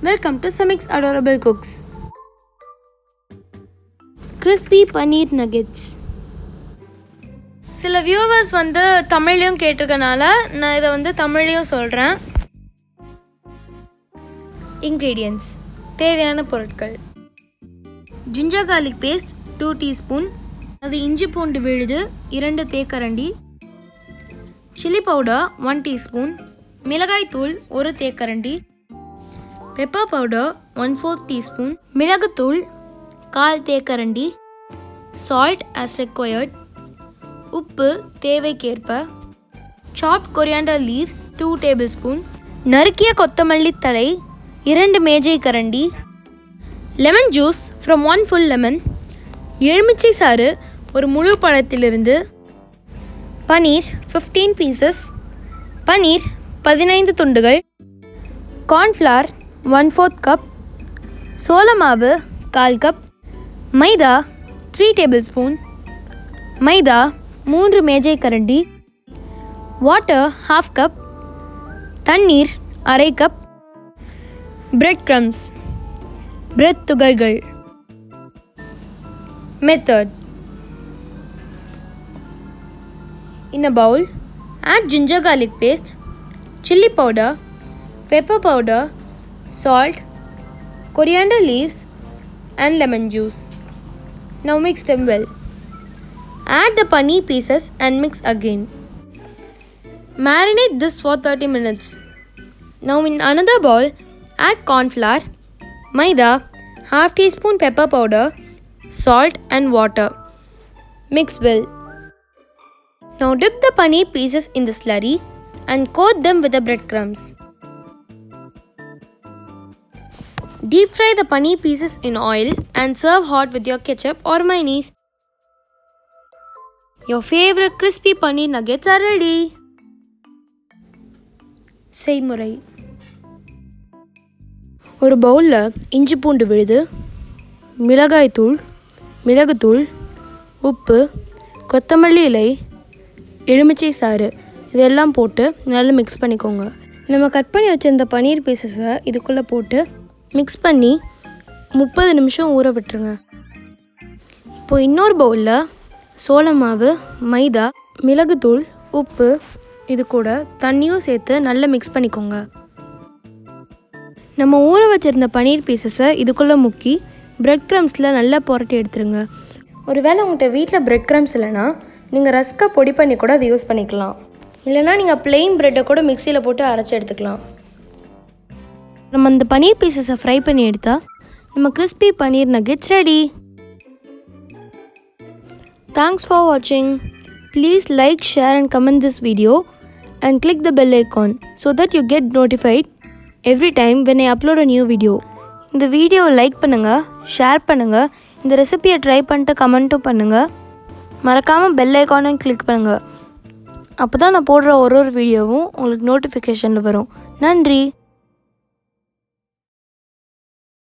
Welcome to SAMIK'S Adorable Cooks. Crispy Paneer Nuggets. சில viewers தமிழ்லையும் கேட்டிருக்கனால நான் இதை தமிழ்லையும் சொல்கிறேன். இன்க்ரீடியன்ட்ஸ், தேவையான பொருட்கள்: ஜிஞ்சர் கார்லிக் பேஸ்ட் 2 டீஸ்பூன், அது இஞ்சி பூண்டு விழுது 2 தேக்கரண்டி, சில்லி பவுடர் 1 டீஸ்பூன், மிளகாய் தூள் 1 தேக்கரண்டி, பெப்பர் பவுடர் 1/4 டீஸ்பூன், மிளகுத்தூள் 1/4 தேக்கரண்டி, சால்ட் as required, உப்பு தேவைக்கேற்ப, சாப்ட் கொரியாண்டர் லீவ்ஸ் 2 டேபிள்ஸ்பூன், நறுக்கிய கொத்தமல்லி தழை 2 மேஜை கரண்டி, lemon juice from 1 full lemon, எலுமிச்சை சாறு ஒரு முழு பழத்திலிருந்து, பனீர் 15 பீசஸ், பனீர் 15 துண்டுகள், கார்ன்ஃப்ளவர் 1/4 கப், சோள மாவு 1/4 கப், மைதா 3 டேபிள்ஸ்பூன், மைதா 3 மேஜை கரண்டி, வாட்டர் 1/2 கப், தண்ணீர் 1/2 கப், பிரெட் கிரம்ஸ் பிரெட் துகள்கள். Method: In a bowl, add ginger garlic paste, chilli powder, pepper powder, salt, coriander leaves and lemon juice. Now mix them well. Add the paneer pieces and mix again. Marinate this for 30 minutes. Now in another bowl, add corn flour, maida, 1/2 teaspoon pepper powder, salt and water. Mix well. Now dip the paneer pieces in the slurry and coat them with the breadcrumbs. Deep fry the paneer pieces in oil and serve hot with your ketchup or mayonnaise. Your favorite crispy paneer nuggets are ready. செய்முறை: ஒரு பவுலில் இஞ்சி பூண்டு விழுது, மிளகாய் தூள், மிளகுத்தூள், உப்பு, கொத்தமல்லி இலை, எலுமிச்சை சாறு இதெல்லாம் போட்டு நல்லா மிக்ஸ் பண்ணிக்கோங்க. நம்ம கட் பண்ணி வச்சுருந்த பனீர் பீசஸை இதுக்குள்ளே போட்டு மிக்ஸ் பண்ணி 30 நிமிஷம் ஊற விட்டுருங்க. இப்போது இன்னொரு பவுலில் சோள மாவு, மைதா, மிளகுத்தூள், உப்பு, இது கூட தண்ணியும் சேர்த்து நல்லா மிக்ஸ் பண்ணிக்கோங்க. நம்ம ஊற வச்சுருந்த பனீர் பீசஸை இதுக்குள்ளே முக்கி பிரெட் க்ரம்ஸில் நல்லா புரட்டி எடுத்துருங்க. ஒருவேளை உங்கள்கிட்ட வீட்டில் பிரெட் க்ரம்ஸ் இல்லைன்னா நீங்கள் ரஸ்கை பொடி பண்ணி கூட அதை யூஸ் பண்ணிக்கலாம். இல்லைனா நீங்கள் ப்ளெயின் ப்ரெட்டை கூட மிக்சியில் போட்டு அரைச்சி எடுத்துக்கலாம். நம்ம அந்த பனீர் பீசஸை ஃப்ரை பண்ணி எடுத்தால் நம்ம crispy paneer nuggets ready. Thanks for வாட்சிங். Please like, share and comment this video and click the bell icon so that you get notified every time when I upload a new video. இந்த வீடியோவை like பண்ணுங்கள், share பண்ணுங்கள், இந்த ரெசிபியை try பண்ணிட்டு கமெண்ட்டும் பண்ணுங்கள். மறக்காமல் பெல் ஐக்கானையும் கிளிக் பண்ணுங்கள். அப்போ தான் நான் போடுற ஒரு வீடியோவும் உங்களுக்கு நோட்டிஃபிகேஷனில் வரும். நன்றி.